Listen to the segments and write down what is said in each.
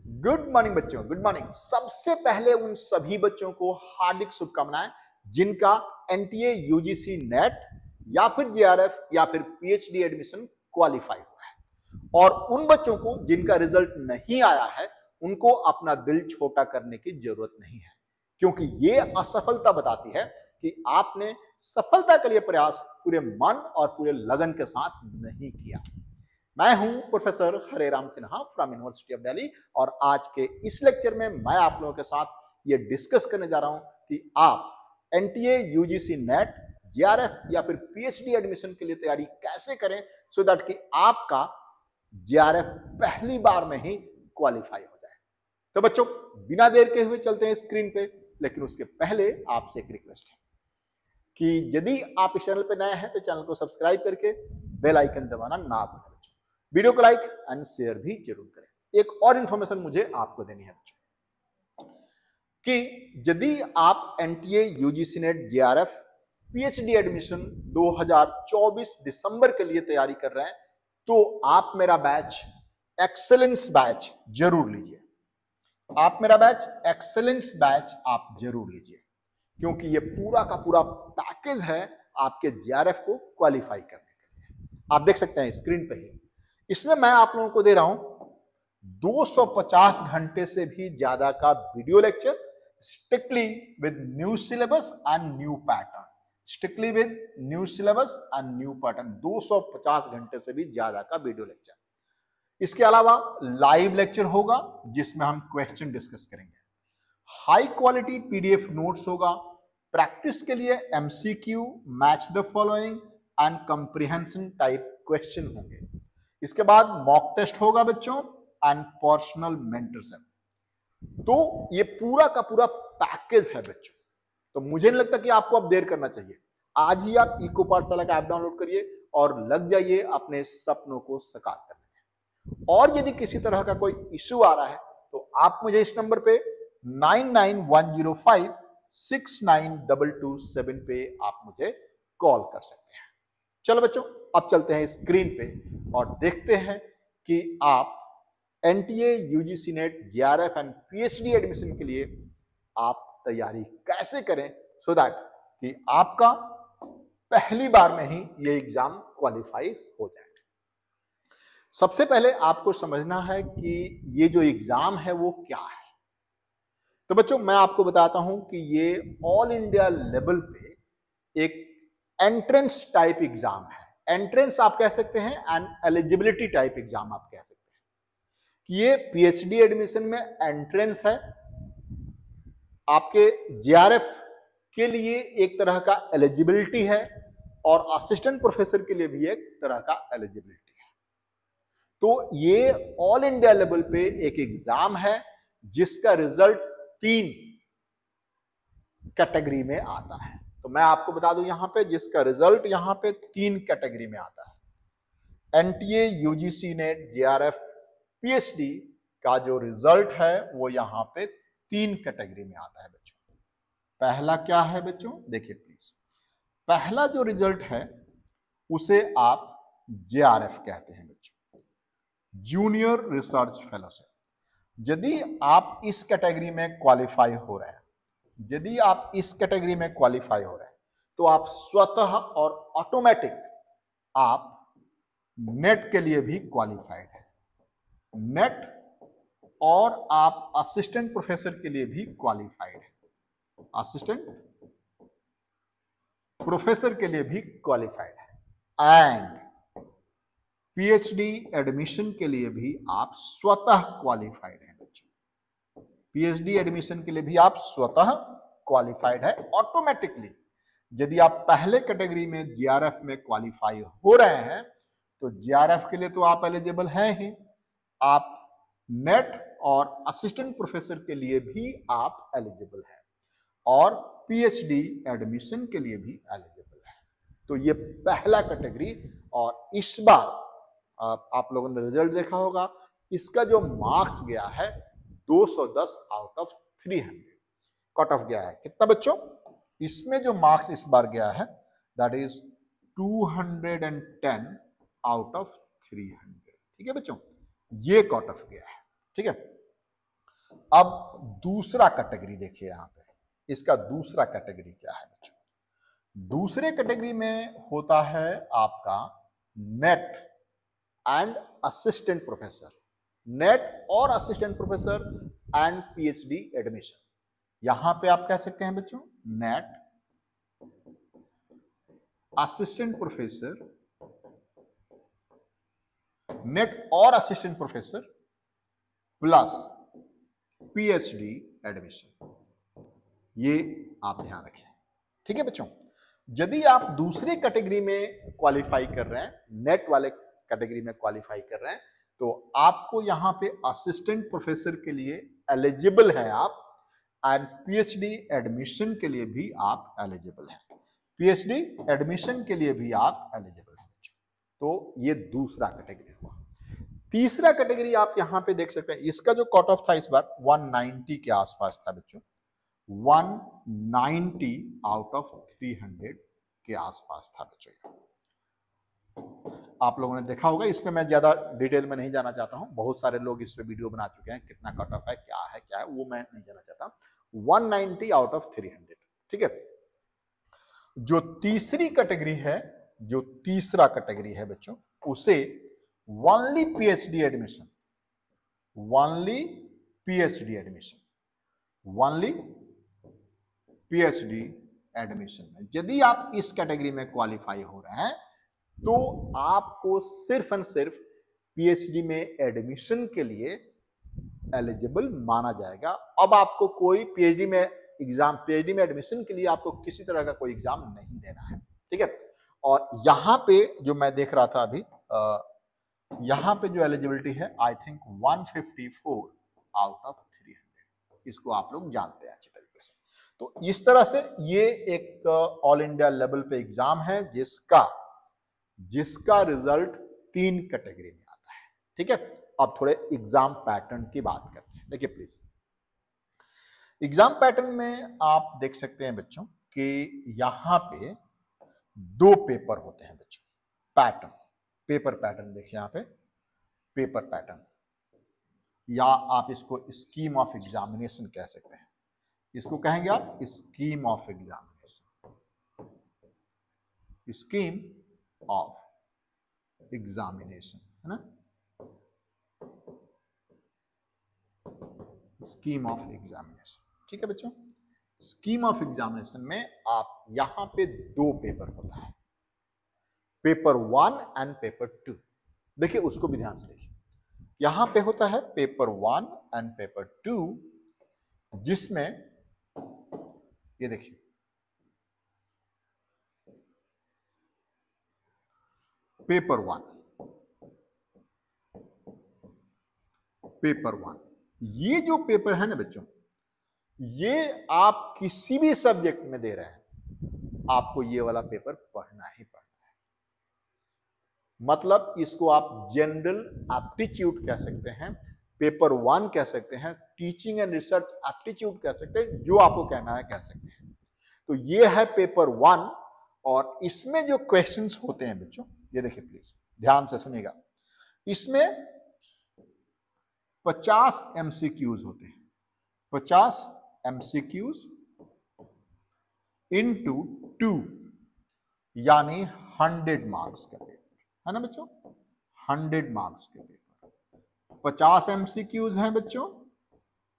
Good morning बच्चों, good morning. सबसे पहले उन सभी बच्चों को हार्दिक शुभकामनाएं जिनका एनटीए यूजीसी नेट या फिर जेआरएफ या फिर पीएचडी एडमिशन क्वालिफाई हुआ है। और उन बच्चों को जिनका रिजल्ट नहीं आया है उनको अपना दिल छोटा करने की जरूरत नहीं है, क्योंकि ये असफलता बताती है कि आपने सफलता के लिए प्रयास पूरे मन और पूरे लगन के साथ नहीं किया। मैं हूं professor Hareram Sinha from university of Delhi और आज के इस लेक्चर में मैं आप लोगों के साथ ये डिस्कस करने जा रहा हूं कि आप एनटीए यूजीसी नेट जेआरएफ या फिर पीएचडी एडमिशन के लिए तैयारी कैसे करें सो दैट कि आपका जेआरएफ पहली बार में ही क्वालिफाई हो जाए। तो बच्चों, बिना देर के हुए चलते हैं स्क्रीन पे, लेकिन उसके पहले आपसे एक रिक्वेस्ट है कि यदि आप इस चैनल पे नए हैं तो चैनल को सब्सक्राइब करके बेल आइकन दबाना ना भूलें। वीडियो को लाइक एंड शेयर भी जरूर करें। एक और इंफॉर्मेशन मुझे आपको देनी है बच्चों कि यदि आप NTA UGC net JRF PhD admission 2024 दिसंबर के लिए तैयारी कर रहे हैं तो आप मेरा बैच एक्सेलेंस बैच जरूर लीजिए। आप मेरा बैच एक्सेलेंस बैच आप जरूर लीजिए, क्योंकि ये पूरा का पूरा पैकेज है आपके जेआरएफ को क्वालिफाई करने के लिए। आप देख सकते हैं स्क्रीन पे ही, इसमें मैं आप लोगों को दे रहा हूं 250 घंटे से भी ज्यादा का video lecture strictly with new syllabus and new pattern. Strictly with new syllabus and new pattern, 250 घंटे से भी ज्यादा का वीडियो लेक्चर। इसके अलावा लाइव लेक्चर होगा जिसमें हम क्वेश्चन डिस्कस करेंगे। हाई क्वालिटी पीडीएफ नोट्स होगा। प्रैक्टिस के लिए MCQ, match the following and comprehension type question होंगे। इसके बाद मॉक टेस्ट होगा बच्चों एंड पर्सनल मेंटरशिप। तो ये पूरा का पूरा पैकेज है बच्चों। तो मुझे नहीं लगता कि आपको अब देर करना चाहिए। आज ही आप इको पाठशाला का ऐप डाउनलोड करिए और लग जाइए अपने सपनों को साकार करने में। और यदि किसी तरह का कोई इश्यू आ रहा है तो आप मुझे इस नंबर पे 9910569227 पे आप मुझे कॉल कर सकते हैं। चलो बच्चों, अब चलते हैं स्क्रीन पे और देखते हैं कि आप NTA UGC net JRF and PhD admission के लिए आप तैयारी कैसे करें सो दैट कि आपका पहली बार में ही ये एग्जाम क्वालिफाई हो जाए। सबसे पहले आपको समझना है कि ये जो एग्जाम है वो क्या है। तो बच्चों, मैं आपको बताता हूं कि ये ऑल इंडिया लेवल पे एक एंट्रेंस टाइप एग्जाम है। एंट्रेंस आप कह सकते हैं एंड एलिजिबिलिटी टाइप एग्जाम आप कह सकते हैं कि ये पीएचडी एडमिशन में एंट्रेंस है। आपके जेआरएफ के लिए एक तरह का एलिजिबिलिटी है और असिस्टेंट प्रोफेसर के लिए भी एक तरह का एलिजिबिलिटी है। तो ये ऑल इंडिया लेवल पे एक एग्जाम है जिसका रिजल्ट 3 कैटेगरी में आता है। तो मैं आपको बता दूं यहां पे जिसका रिजल्ट यहां पे 3 कैटेगरी में आता है। NTA UGC net JRF PhD का जो रिजल्ट है वो यहां पे 3 कैटेगरी में आता है बच्चों। पहला क्या है बच्चों, देखिए प्लीज। पहला जो रिजल्ट है उसे आप जेआरएफ कहते हैं बच्चों, जूनियर रिसर्च फेलोशिप। यदि आप इस कैटेगरी में क्वालिफाई हो रहे हैं, यदि आप इस कैटेगरी में क्वालिफाई हो रहे हैं तो आप स्वतः और ऑटोमेटिक आप नेट के लिए भी क्वालिफाइड है। नेट और आप असिस्टेंट प्रोफेसर के लिए भी क्वालिफाइड है। असिस्टेंट प्रोफेसर के लिए भी क्वालिफाइड है एंड पीएचडी एडमिशन के लिए भी आप स्वतः क्वालिफाइड हैं बच्चों। पीएचडी एडमिशन के लिए भी आप स्वतः क्वालिफाइड है ऑटोमेटिकली। यदि आप पहले कैटेगरी में जेआरएफ में क्वालिफाई हो रहे हैं तो जेआरएफ के लिए तो आप एलिजिबल हैं ही, आप नेट और असिस्टेंट प्रोफेसर के लिए भी आप एलिजिबल हैं और पीएचडी एडमिशन के लिए भी एलिजिबल है। तो ये पहला कैटेगरी। और इस बार आप लोगों ने रिजल्ट देखा होगा, इसका जो मार्क्स गया है 210 आउट ऑफ 300 कट ऑफ गया है। कितना बच्चों? इसमें जो मार्क्स इस बार गया है दैट इज 210 आउट ऑफ 300। ठीक है बच्चों, ये कट ऑफ गया है। ठीक है, अब दूसरा कैटेगरी देखिए यहां पे, इसका दूसरा कैटेगरी क्या है बच्चों? दूसरे कैटेगरी में होता है आपका NET and assistant professor, NET और assistant professor and PhD admission. यहां पे आप कह सकते हैं बच्चों नेट, असिस्टेंट प्रोफेसर, नेट और assistant professor plus PhD admission, ये आप ध्यान रखें। ठीक है बच्चों, यदि आप दूसरे कैटेगरी में क्वालिफाई कर रहे हैं, नेट वाले कैटेगरी में क्वालिफाई कर रहे हैं, तो आपको यहां पे असिस्टेंट प्रोफेसर के लिए एलिजिबल है आप, एंड पीएचडी एडमिशन के लिए भी आप एलिजिबल हैं, पीएचडी एडमिशन के लिए भी आप एलिजिबल हैं बच्चों। तो ये दूसरा कैटेगरी हुआ। तीसरा कैटेगरी आप यहां पे देख सकते हैं, इसका जो कट ऑफ था इस बार 190 के आसपास था बच्चों, 190 आउट ऑफ 300 के आसपास था बच्चों। आप लोगों ने देखा होगा, इसमें मैं ज्यादा डिटेल में नहीं जाना चाहता हूं, बहुत सारे लोग इस पे वीडियो बना चुके हैं, कितना कट ऑफ है क्या है वो मैं नहीं जाना चाहता। 190 आउट ऑफ 300, ठीक है। जो तीसरी कैटेगरी है, जो तीसरा कैटेगरी है बच्चों, उसे only PhD admission, only PhD admission, only PhD admission में यदि आप इस कैटेगरी में क्वालिफाई हो रहे हैं तो आपको सिर्फ एंड सिर्फ पीएचडी में एडमिशन के लिए एलिजिबल माना जाएगा। अब आपको कोई पीएचडी में एग्जाम, पीएचडी में एडमिशन के लिए आपको किसी तरह का कोई एग्जाम नहीं देना है, ठीक है। और यहां पे जो मैं देख रहा था अभी, यहां पे जो एलिजिबिलिटी है आई थिंक 154 आउट ऑफ 300, इसको आप लोग जानते हैं अच्छी तरीके से। तो इस तरह से ये एक ऑल इंडिया लेवल पे एग्जाम है जिसका रिजल्ट 3 कैटेगरी में आता है, ठीक है। अब थोड़े एग्जाम पैटर्न की बात करते हैं। देखिए प्लीज, एग्जाम पैटर्न में आप देख सकते हैं बच्चों कि यहां पे 2 पेपर होते हैं बच्चों। पैटर्न, पेपर पैटर्न देखिए यहां पे, पेपर पैटर्न, या आप इसको स्कीम ऑफ एग्जामिनेशन कह सकते हैं। इसको कहेंगे आप scheme of examination, scheme of examination, है ना, स्कीम ऑफ एग्जामिनेशन, ठीक है बच्चों। स्कीम ऑफ एग्जामिनेशन में आप यहां पे 2 पेपर होता है, पेपर 1 एंड पेपर 2। देखिए उसको भी ध्यान से देखिए, यहां पे होता है पेपर 1 एंड पेपर 2, जिसमें ये देखिए पेपर 1, पेपर 1, ये जो पेपर है ना बच्चों, ये आप किसी भी सब्जेक्ट में दे रहे हैं, आपको ये वाला पेपर पढ़ना ही पड़ना है। मतलब इसको आप जनरल एप्टीट्यूड कह सकते हैं, पेपर 1 कह सकते हैं, टीचिंग एंड रिसर्च एप्टीट्यूड कह सकते हैं, जो आपको कहना है कह सकते हैं। तो ये है पेपर 1, और इसमें जो क्वेश्चंस होते हैं बच्चों, ये देखिए प्लीज ध्यान से सुनिएगा, इसमें 50 एमसीक्यूज होते हैं, 50 एमसीक्यूज इनटू 2, यानी 100 मार्क्स का पेपर है ना बच्चों, 100 मार्क्स के पेपर, 50 एमसीक्यूज हैं बच्चों,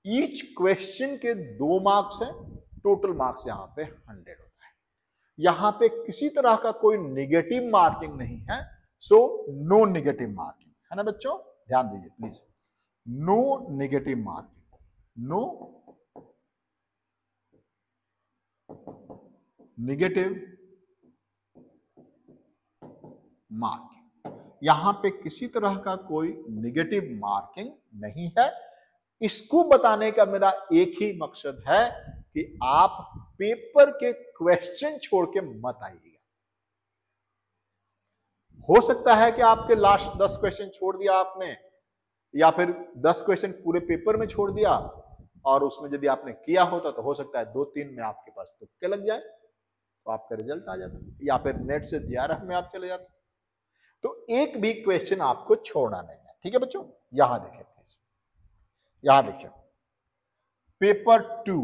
ईच क्वेश्चन के 2 मार्क्स हैं, टोटल मार्क्स यहां पे 100 होता है। यहां पे किसी तरह का कोई नेगेटिव मार्किंग नहीं है, सो नो नेगेटिव मार्किंग, है ना बच्चों, ध्यान दीजिए please, no negative marking, no negative marking, यहां पे किसी तरह का कोई नेगेटिव मार्किंग नहीं है। इसको बताने का मेरा एक ही मकसद है कि आप पेपर के क्वेश्चन छोड़ के मत आइएगा। हो सकता है कि आपके लास्ट 10 क्वेश्चन छोड़ दिया आपने, या फिर 10 क्वेश्चन पूरे पेपर में छोड़ दिया, और उसमें यदि आपने किया होता तो हो सकता है 2-3 में आपके पास तुक्के लग जाए, तो आपका रिजल्ट आ जाता, या फिर नेट से जीआरएफ में आप चले जाते। तो एक भी क्वेश्चन आपको छोड़ना नहीं है, ठीक है बच्चों। यहां देखिए प्लीज, यहां देखिए, पेपर 2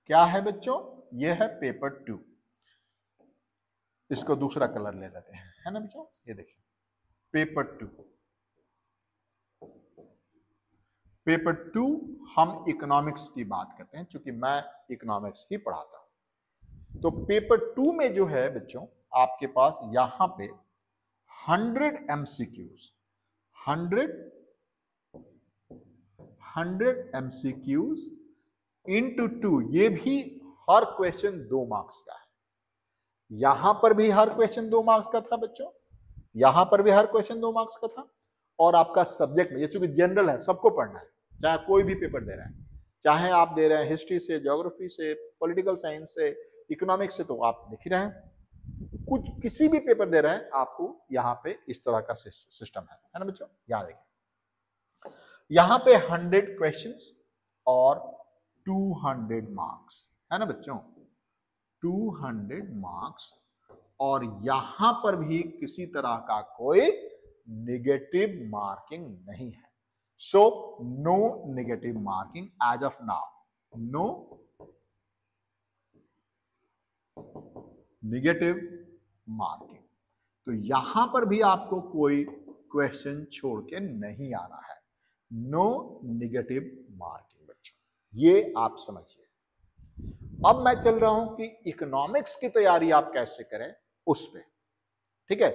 क्या है बच्चों? ये है पेपर 2। इसको दूसरा कलर ले लेते हैं, है ना बच्चों? ये देखिए पेपर 2। पेपर 2 हम इकोनॉमिक्स की बात करते हैं, क्योंकि मैं इकोनॉमिक्स ही पढ़ाता हूं। तो पेपर 2 में जो है बच्चों आपके पास यहां पे 100 MCQs, 100 MCQs इंटू 2। ये भी हर क्वेश्चन 2 मार्क्स का है। यहां पर भी हर क्वेश्चन 2 मार्क्स का था बच्चों, यहां पर भी हर क्वेश्चन 2 मार्क्स का था। और आपका सब्जेक्ट में, ये चूंकि जनरल है, सबको पढ़ना है, चाहे कोई भी पेपर दे रहा है, चाहे आप दे रहे हैं हिस्ट्री से, ज्योग्राफी से, पॉलिटिकल साइंस से, इकोनॉमिक्स से, तो आप देख ही रहे हैं, कुछ किसी भी पेपर दे रहे हैं आपको यहाँ पे इस तरह का सिस्टम है ना बच्चों? यहाँ देखिए, यहाँ पे 100 क्वेश्चंस और 200 मार्क्स, है ना बच्चों? 200 मार्क्स, और यहां पर भी किसी तरह का कोई नेगेटिव मार्किंग नहीं है। So no negative marking as of now, no negative marking. तो यहां पर भी आपको कोई क्वेश्चन छोड़ के नहीं आना है, नो नेगेटिव मार्किंग बच्चों, ये आप समझिए। अब मैं चल रहा हूं कि इकोनॉमिक्स की तैयारी आप कैसे करें उस पे, ठीक है?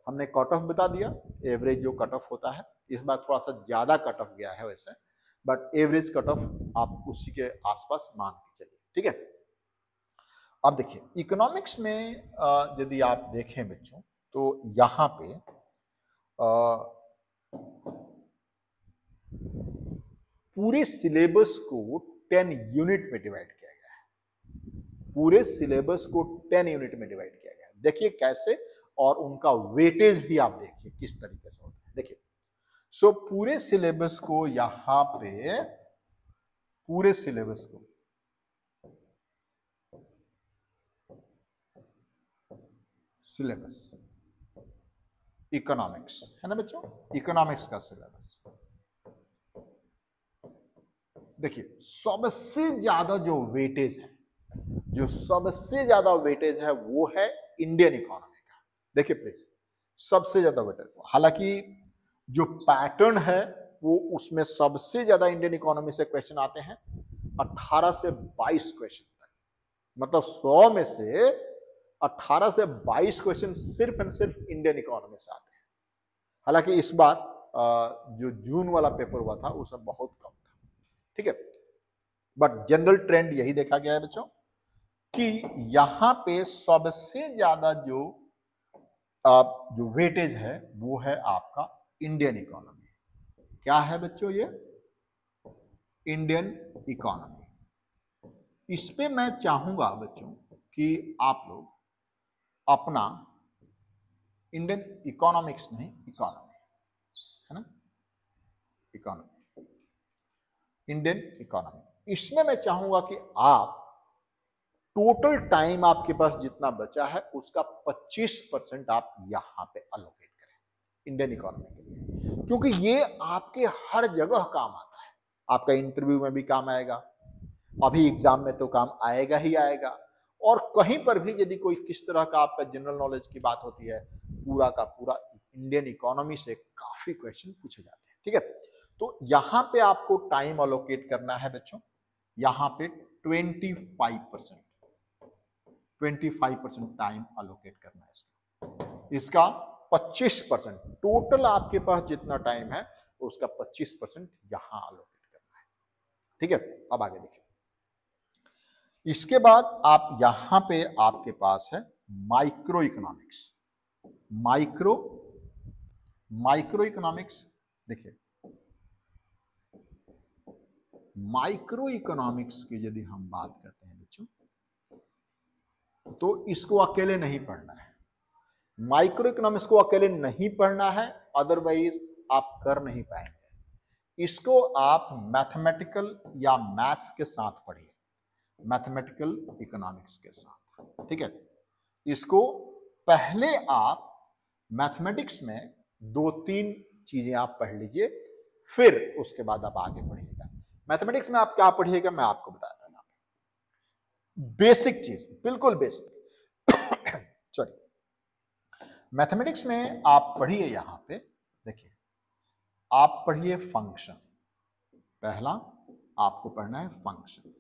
हमने कट ऑफ बता दिया, एवरेज जो कट ऑफ होता है, इस बार थोड़ा सा ज्यादा कट ऑफ गया है वैसे, बट एवरेज कट ऑफ आप उसी के आसपास मान के चलिए, ठीक है? अब देखिए इकोनॉमिक्स में यदि आप देखें बच्चों, तो यहां पे पूरे सिलेबस को 10 यूनिट में डिवाइड किया गया है, पूरे सिलेबस को 10 यूनिट में डिवाइड किया गया है। देखिए कैसे, और उनका वेटेज भी आप देखिए किस तरीके से होता है। देखिए सो पूरे सिलेबस को यहां पे, पूरे सिलेबस को सिलेबस इकोनॉमिक्स, है ना बच्चों? इकोनॉमिक्स का सिलेबस देखिए, सबसे ज्यादा जो वेटेज है, जो सबसे ज्यादा वेटेज है वो है इंडियन इकोनॉमी का। देखिए प्लीज, सबसे ज्यादा वेटेज, हालांकि जो पैटर्न है वो उसमें सबसे ज्यादा इंडियन इकोनॉमी से क्वेश्चन आते हैं, 18 से 22 क्वेश्चन तक, मतलब 100 में से 18 से 22 क्वेश्चन सिर्फ एंड सिर्फ इंडियन इकोनॉमी से आते हैं। हालांकि इस बार जो जून वाला पेपर हुआ था उसमें बहुत कम था, ठीक है? बट जनरल ट्रेंड यही देखा गया है बच्चों कि यहां पे सबसे ज्यादा जो वेटेज है वो है आपका इंडियन इकोनॉमी। क्या है बच्चों? ये इंडियन इकोनॉमी। इस पे मैं चाहूंगा बच्चों कि आप लोग अपना इंडियन इकोनॉमिक्स नहीं, इकोनॉमी, है ना? इकोनॉमी, इंडियन इकोनॉमी, इसमें मैं चाहूंगा कि आप टोटल टाइम आपके पास जितना बचा है उसका 25% आप यहां पे अलोकेट करें इंडियन इकोनॉमी के लिए, क्योंकि ये आपके हर जगह काम आता है। आपका इंटरव्यू में भी काम आएगा, अभी एग्जाम में तो काम आएगा ही आएगा, और कहीं पर भी यदि कोई किस तरह का आपका जनरल नॉलेज की बात होती है, पूरा का पूरा इंडियन इकोनॉमी से काफी क्वेश्चन पूछे जाते हैं, ठीक है? तो यहां पे आपको टाइम अलोकेट करना है बच्चों, यहां पे 25% टाइम अलोकेट करना है इसका 25%, टोटल आपके पास जितना टाइम है उसका 25% यहां अलोकेट करना है, ठीक है? अब आगे देखिए, इसके बाद आप यहां पे आपके पास है माइक्रो इकोनॉमिक्स। माइक्रो इकोनॉमिक्स, देखिए माइक्रो इकोनॉमिक्स की यदि हम बात करते हैं बच्चों, तो इसको अकेले नहीं पढ़ना है, माइक्रो इकोनॉमिक्स को अकेले नहीं पढ़ना है, अदरवाइज आप कर नहीं पाएंगे। इसको आप मैथमेटिकल या मैथ्स के साथ पढ़िए, मैथमेटिकल इकोनॉमिक्स के साथ, ठीक है? इसको पहले आप मैथमेटिक्स में 2-3 चीजें आप पढ़ लीजिए, फिर उसके बाद आप आगे बढ़िएगा। मैथमेटिक्स में आप क्या पढ़िएगा मैं आपको बताता हूं। बेसिक चीज, बिल्कुल बेसिक सॉरी, मैथमेटिक्स में आप पढ़िए, यहां पे देखिए, आप पढ़िए फंक्शन। पहला आपको पढ़ना है फंक्शन।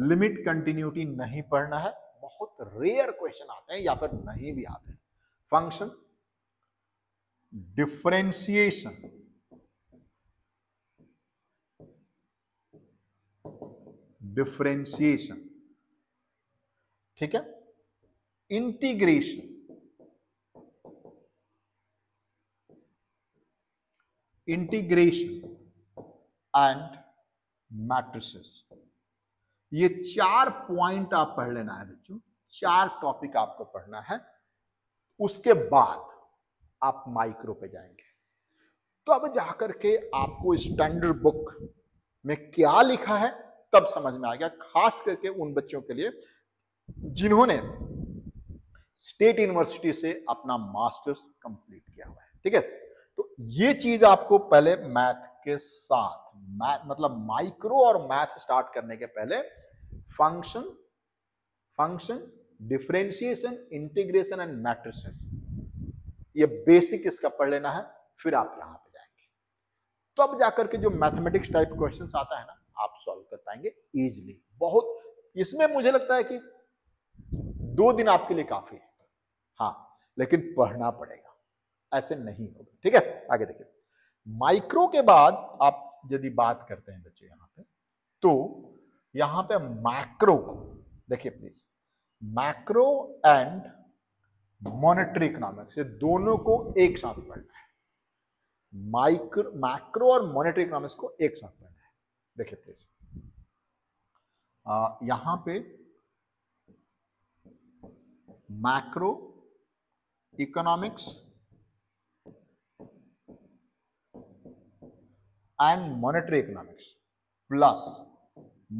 लिमिट कंटिन्यूटी नहीं पढ़ना है, बहुत रेयर क्वेश्चन आते हैं या फिर नहीं भी आते हैं। फंक्शन, डिफरेंशिएशन, डिफरेंशिएशन, ठीक है, इंटीग्रेशन, इंटीग्रेशन एंड मैट्रिसेस। ये 4 पॉइंट आप पढ़ लेना है बच्चों, 4 टॉपिक आपको पढ़ना है। उसके बाद आप माइक्रो पे जाएंगे। तो अब जाकर के आपको स्टैंडर्ड बुक में क्या लिखा है तब समझ में आ गया, खास करके उन बच्चों के लिए जिन्होंने स्टेट यूनिवर्सिटी से अपना मास्टर्स कंप्लीट किया हुआ है। ठीक है, तो ये चीज आपको पहले मैथ के साथ, मैथ मतलब माइक्रो और मैथ स्टार्ट करने के पहले function, differentiation, integration and matrices, ये बेसिक इसका पढ़ लेना है, फिर आप यहां पे जाएंगे। तो अब जाकर के जो मैथमेटिक्स टाइप क्वेश्चंस आता है ना, आप सॉल्व कर पाएंगे इजीली। बहुत इसमें मुझे लगता है कि 2 दिन आपके लिए काफी है, हाँ, लेकिन पढ़ना पड़ेगा, ऐसे नहीं होगा। ठीक है, आगे देखिए। माइक्रो के बाद आप यदि बात करते हैं बच्चे यहां पे, तो यहां पे मैक्रो देखिए please, macro and monetary economics, ये दोनों को एक साथ पढ़ना है। मैक्रो और मॉनेटरी इकोनॉमिक्स को एक साथ पढ़ना है। देखिए प्लीज, यहां पे macro economics and monetary economics plus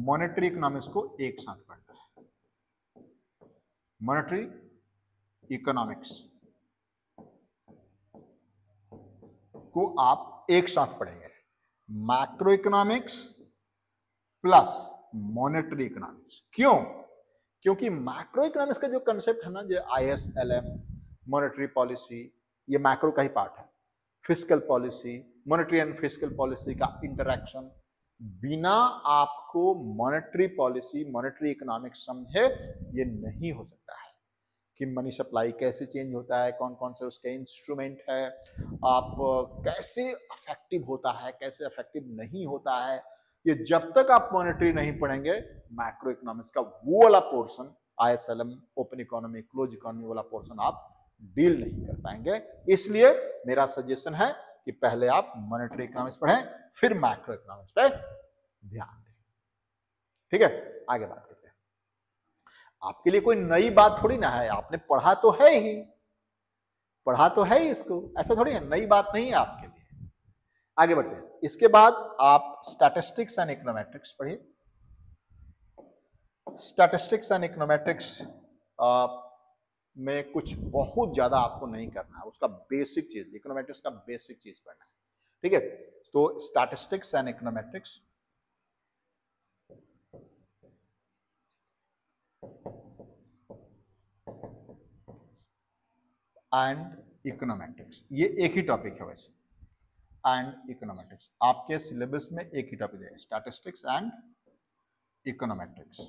monetary economics को एक साथ पढ़ना है। मॉनेटरी इकोनॉमिक्स को आप एक साथ पढ़ेंगे, macro economics plus monetary economics. क्यों? क्योंकि मैक्रो इकोनॉमिक्स का जो कंसेप्ट है ना, जो ISLM, मॉनेटरी पॉलिसी, ये मैक्रो का ही पार्ट है। Fiscal policy, monetary and fiscal policy का इंटरैक्शन, बिना आपको मॉनेटरी पॉलिसी, मॉनेटरी इकोनॉमिक्स समझे ये नहीं हो सकता है कि मनी सप्लाई कैसे चेंज होता है, कौन कौन से उसके इंस्ट्रूमेंट है, आप कैसे अफेक्टिव होता है, कैसे अफेक्टिव नहीं होता है। ये जब तक आप मॉनेटरी नहीं पढ़ेंगे, मैक्रो इकोनॉमिक्स का वो वाला portion, ISLM, open economy, close economy वाला पोर्शन आप डील नहीं कर पाएंगे। इसलिए मेरा सजेशन है कि पहले आप मॉनेटरी इकोनॉमिक्स पढ़ें, फिर मैक्रो इकोनॉमिक्स पे ध्यान दें। ठीक है, आगे बात करते हैं। आपके लिए कोई नई बात थोड़ी ना है, आपने पढ़ा तो है ही, पढ़ा तो है ही इसको, ऐसा थोड़ी है, नई बात नहीं है आपके लिए। आगे बढ़ते हैं। इसके बाद आप स्टैटिस्टिक्स एंड इकोनोमेट्रिक्स पढ़िए। स्टैटिस्टिक्स एंड इकोनोमेट्रिक्स में कुछ बहुत ज्यादा आपको नहीं करना है, उसका बेसिक चीज, इकोनोमेट्रिक्स का बेसिक चीज पढ़ना है। ठीक है, तो statistics and econometrics and econometrics, ये एक ही टॉपिक है वैसे, एंड इकोनोमेट्रिक्स आपके सिलेबस में एक ही टॉपिक है, statistics and econometrics.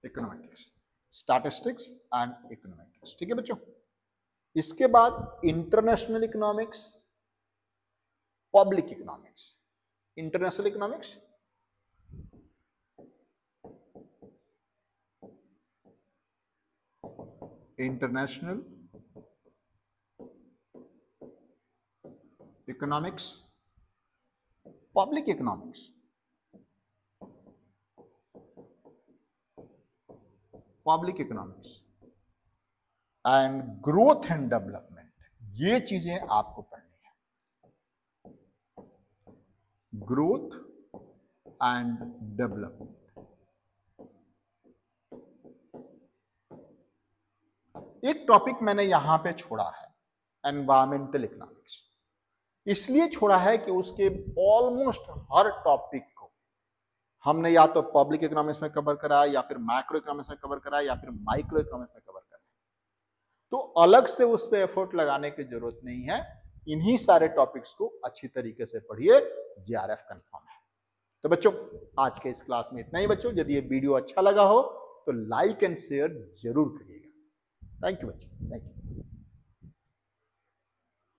Econometrics, statistics and econometrics. ठीक है बच्चों, इसके बाद international economics, public economics. International economics, international economics, public economics, public economics and growth and development, ये चीजें आपको पढ़नी है। ग्रोथ एंड डेवलपमेंट, एक टॉपिक मैंने यहां पे छोड़ा है, एनवायरमेंटल इकोनॉमिक्स। इसलिए छोड़ा है कि उसके ऑलमोस्ट हर टॉपिक को हमने या तो पब्लिक इकोनॉमिक्स में कवर करा है, या फिर मैक्रो इकोनॉमिक्स में कवर करा है, या फिर माइक्रो इकोनॉमिक्स में कवर करा है। तो अलग से उस पर एफर्ट लगाने की जरूरत नहीं है। इन्हीं सारे टॉपिक्स को अच्छी तरीके से पढ़िए, जेआरएफ कंफर्म है। तो बच्चों, आज के इस क्लास में इतना ही। बच्चों, यदि ये वीडियो अच्छा लगा हो तो लाइक एंड शेयर जरूर करिएगा। थैंक यू बच्चों, थैंक यू।